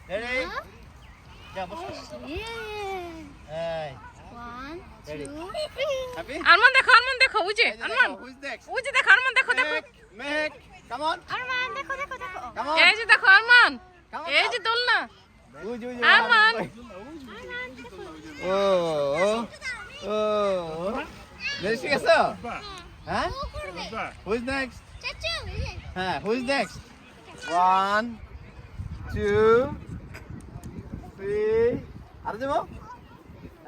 Ready? যাও বসো। এই 1 Ready? 2 Happy? আরমান দেখো ওই যে আরমান Who's next? ওই যে দেখো আরমান দেখো Mehek, come on. আরমান দেখো Come on. এই যে দেখো আরমান এই যে দোলনা Uj. আরমান Oh. Ready ঠিক আছে? হ্যাঁ? Who's next? চাচু হ্যাঁ, who's next? 1 2 3 আর দেবো?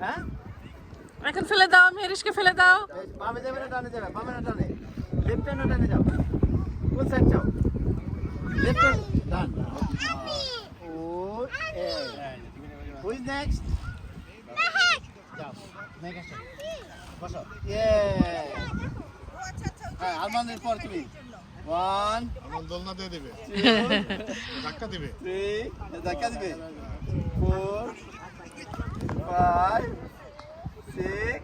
হ্যাঁ? এখন ফেলে দাও মেহেরিশকে ফেলে দাও বামে যাবে না ডানে যাবে? বামে না ডানে? লেফট না ডানে যাও? কোন সাইড যাও? Left done. Who is next? যাও। Mehek আসো। বসো। হ্যাঁ, আরমানের পর তুমি। 1 আমার দোলনা দিয়ে দিবে, ধাক্কা দিবে। 3 ধাক্কা দিবে। 4 5 6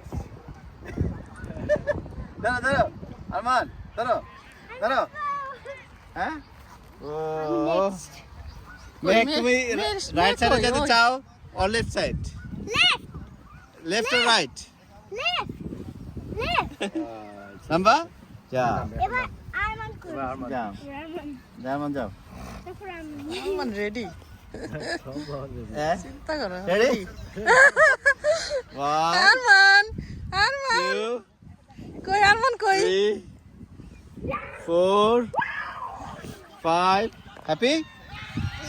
ধরো আরমান ধরো হ্যাঁ ও মেহেক তুমি রাইট সাইডে যেতে চাও or left side left or right number যা এবার আরমান করব যাও আরমান যাও তারপর আমি আরমান রেডি হ্যাঁ চিন্তা করো রেডি 1 আরমান 2 কই আরমান কই 3 4 5 happy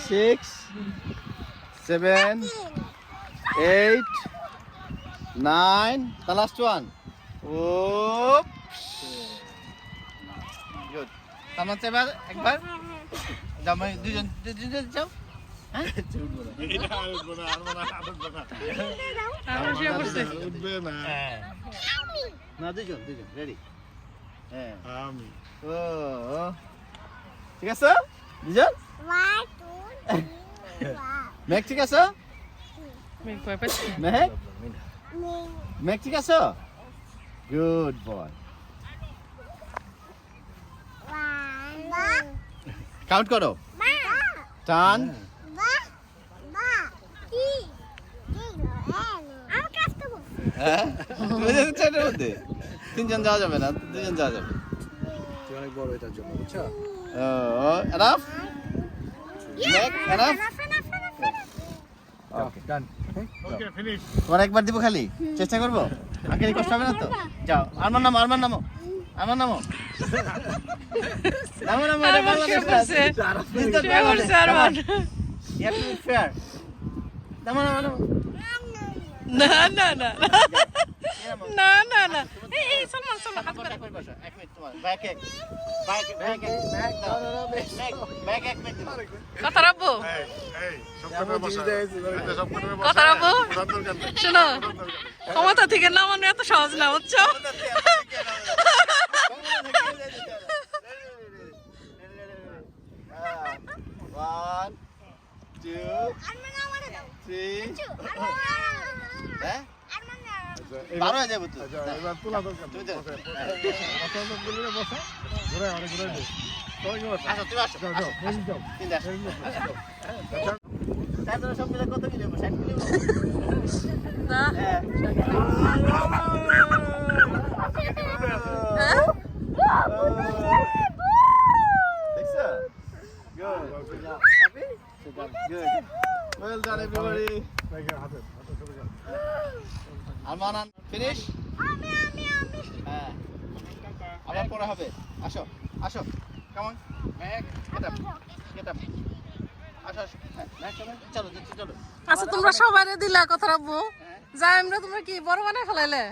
6 7 8 9 the last one oops good তামান এবার একবার জামাই দুজন যাও হ্যাঁ এটা উঠবে না, আর মনে হয় আর উঠবে না। আরমান শুয়ে পড়ছে উঠবে না। না দুজন রেডি হ্যাঁ আমি ও ঠিক আছে দুজন 1 2 মেঘ ঠিক আছে মেঘ ভয় পাচ্ছে মেঘ 3 মেঘ ঠিক আছে গুড বয় 1 কাউন্ট করো মা টান বা বা কি আমি কাজ করব হ্যাঁ বুঝেছেন চারটার মধ্যে তিনজন যাওয়া যাবে না দুজন যাওয়া যাবে অনেক বড় এটার জন্য, বুঝছো? ও এনাফ মেঘ এনাফ ওকে ডান। ওকে, ফিনিশ। তোমার একবার দিব খালি চেষ্টা করবো আঙ্কেল কষ্ট হবে না তো যাও আরমান নামো নামো এটা আরমান শুয়ে বাংলাদেশ পড়ছে This is the শুয়ে পড়ছে Arman You have to be fair. নামো না না না না না না এই সলমান হাত করে এক মিনিট তোমার ব্যাক এক কথা রাখবো এই, সব কটার বসা। এটা সব কটার বসা। কথা রাখবো ওঠার দরকার নেই। শোনো ক্ষমতা থেকে নামানো এত সহজ না বুঝছো One, two, আরমান আমারে দাও three. আরমান হ্যাঁ আচ্ছা, বারো হয়ে যাবো তো আচ্ছা, এবার তোলা দরকার তুমি নেই। যাও। বসা, বসা, বসা। ঘুরে, অনেক ঘুরে দে। সবাই ঘুরে বসা। আসো তুমি আসো যাও, যাও, মেরিন যাও। তিনটে আসো মেরিন যাও, যাও। তারপরে সব মিলে কত কি নেবো 60 কি নেবো না হ্যাঁ হ্যাঁ দেখছো good happy good well done everybody দেখে, হাতে সরে যাও। আরমান ফিনিশ আমি হ্যাঁ আবার পরে হবে আসো কেমন get up আসো হ্যাঁ চলো আচ্ছা তোমরা সবাই দিলা কথা রাখবো যাই আমরা তোমরা কি বড় বানায় ফেলাইলে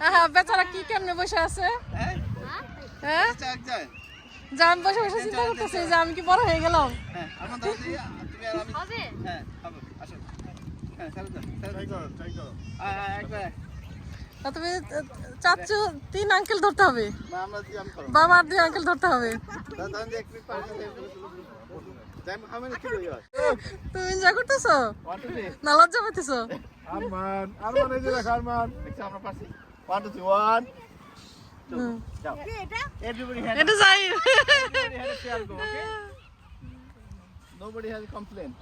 হ্যাঁ বেচারা কি কেমনে বসে আছে হ্যাঁ চাক যায় যা আমি বসে বসে চিন্তা করতেছি যে আমি কি বড় হয়ে গেলাম হ্যাঁ আরমান দাও তুমি আর আমি হবে হ্যাঁ হবে আসো হ্যাঁ চলো ট্রাই করো, ট্রাই করো। একবার তা তুমি চাচ্ছু 3 আঙ্কেল ধরতে হবে না আমরা দিয়ে আমি করব বাবা আর 2 আঙ্কেল ধরতে হবে দাদা এক মিনিট পারে time how many kilo you are তুমি এনজয় করতেছো 1 2 3 না লজ্জা পাইতেছো আরমান, এই যে দেখ, আরমান। দেখছো আমরা পারছি 1 2 3 1 হুম। যাও এটা everybody had এটা যাই everybody had a share go okay nobody has complained